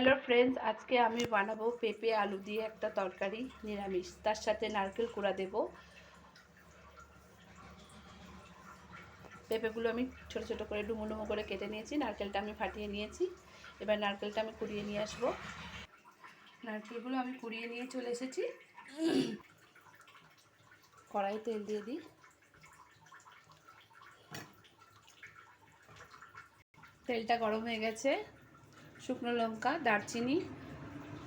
Hello friends, আজকে আমি বানাবো পেঁপে আলু দিয়ে একটা তরকারি, নিরামিষ। তার সাথে নারকেল কুড়া দেব। পেঁপেগুলো আমি ছোট ছোট করে ডুমো ডুমো করে কেটে নিয়েছি, নারকেলটা আমি ফাটিয়ে নিয়েছি। এবার নারকেলটা আমি কুড়িয়ে নিয়ে আসবো। নারকেলগুলো আমি কুড়িয়ে নিয়ে চলে এসেছি। কড়াইয়ে তেল দিয়ে দিই। তেলটা গরম হয়ে গেছে। শুকনো লঙ্কা, দারচিনি,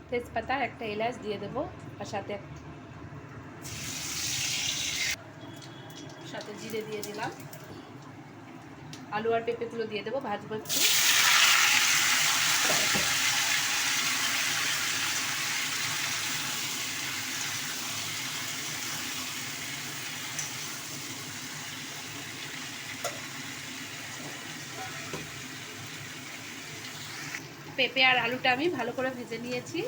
তেজপাতা, একটা এলাচ দিয়ে দেবো। আর সাথে জিরে দিয়ে দিলাম। আলু আর পেঁপেগুলো দিয়ে দেবো, ভাজবো একটু। পেঁপে আর আলুটা আমি ভালো করে ভেজে নিয়েছি।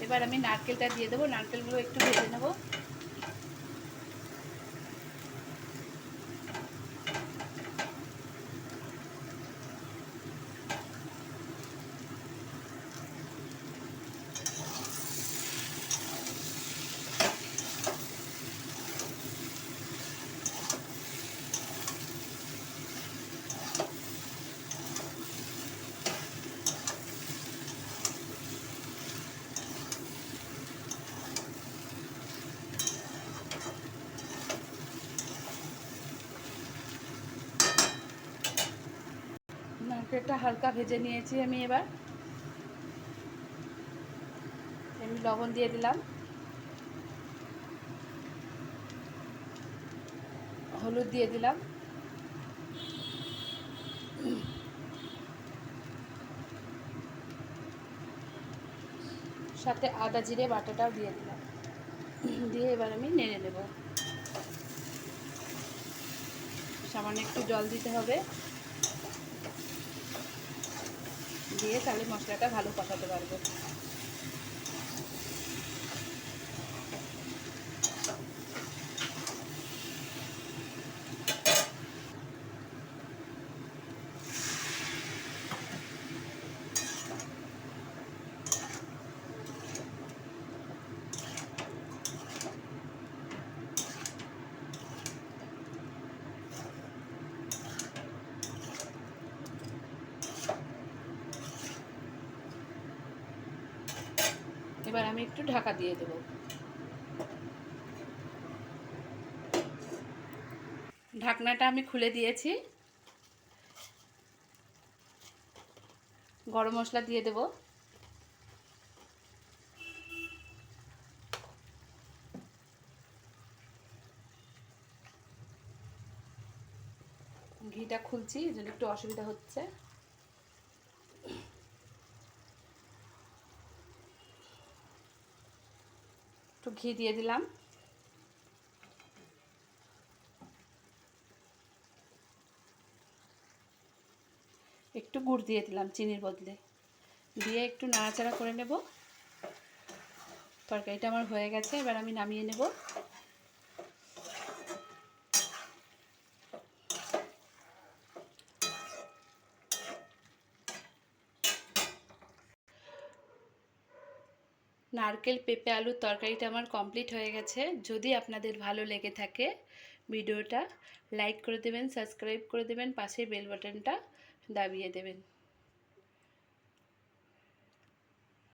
এবার আমি নারকেলটা দিয়ে দেবো। নারকেলগুলো একটু ভেজে নেব। নারকেলটা হালকা ভেজে নিয়েছি আমি। এবার আমি লবণ দিয়ে দিলাম, হলুদ দিয়ে দিলাম, সাথে আদা জিরে বাটাটাও দিয়ে দিলাম। দিয়ে এবার আমি নেড়ে নেব। সামান্য একটু জল দিতে হবে, দিয়ে তাহলে মশলাটা ভালো কষাতে পারবো। এবার আমি একটু ঢাকা দিয়ে দেব। ঢাকনাটা আমি খুলে দিয়েছি। গরম মশলা দিয়ে দেব। ঘিটা খুলছি, এই জন্য একটু অসুবিধা হচ্ছে। একটু ঘি দিয়ে দিলাম। একটু গুড় দিয়ে দিলাম চিনির বদলে। দিয়ে একটু নাড়াচাড়া করে নেব। তরকারিটা আমার হয়ে গেছে, এবার আমি নামিয়ে নেব। নারকেল পেঁপে আলুর তরকারিটা আমার কমপ্লিট হয়ে গেছে। যদি আপনাদের ভালো লেগে থাকে ভিডিওটা লাইক করে দেবেন, সাবস্ক্রাইব করে দেবেন, পাশে বেল বাটনটা দাবিয়ে দেবেন।